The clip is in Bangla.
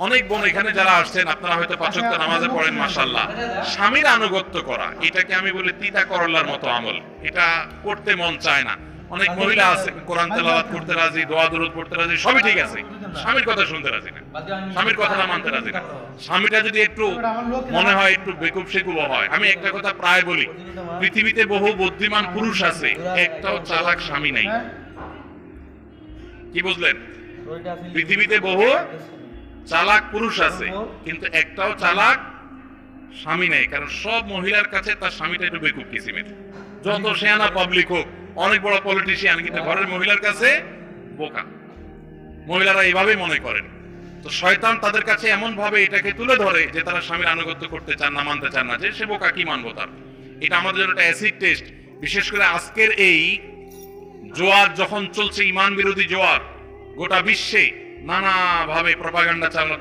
অনেক বোন এখানে যারা আসছেন, আপনারা হয়তো পাঁচ ওয়াক্ত নামাজে পড়েন, মাশাআল্লাহ। স্বামীর আনুগত্য করা, এটাকে আমি বলি তিতা করলার মতো আমল। এটা করতে মন চায় না। অনেক মহিলা আছে কোরআন তেলাওয়াত করতে রাজি, দোয়া দুরূদ পড়তে রাজি, সবই ঠিক আছে, স্বামীর কথা শুনতে রাজি না, স্বামীর কথাটা মানতে রাজি না। স্বামীটা যদি একটু মনে হয় একটু বেকুব সেকুব হয়, আমি একটা কথা প্রায় বলি, পৃথিবীতে বহু বুদ্ধিমান পুরুষ আছে, একটাও চালাক স্বামী নাই। কি বুঝলেন? পৃথিবীতে বহু চালাক পুরুষ আছে, কিন্তু একটাও চালাক স্বামী নেই। কারণ সব মহিলার কাছে তার স্বামীটা একটু বেকুব কিসিমের। যত শেয়ানা পাবলিক হোক, অনেক বড় পলিটিশিয়ান, কিন্তু ঘরের মহিলার কাছে বোকা। মহিলারা এইভাবেই মনে করেন। তো শয়তান তাদের কাছে এমন ভাবে এটাকে তুলে ধরে যে তারা স্বামীর আনুগত্য করতে চান না, মানতে চান না, যে সে বোকা, কি মানবো তার। এটা আমাদের জন্য একটা অ্যাসিড টেস্ট। বিশেষ করে আজকের এই জোয়ার যখন চলছে, ইমান বিরোধী জোয়ার, গোটা বিশ্বে নানা ভাবে প্রপাগান্ডা চালানো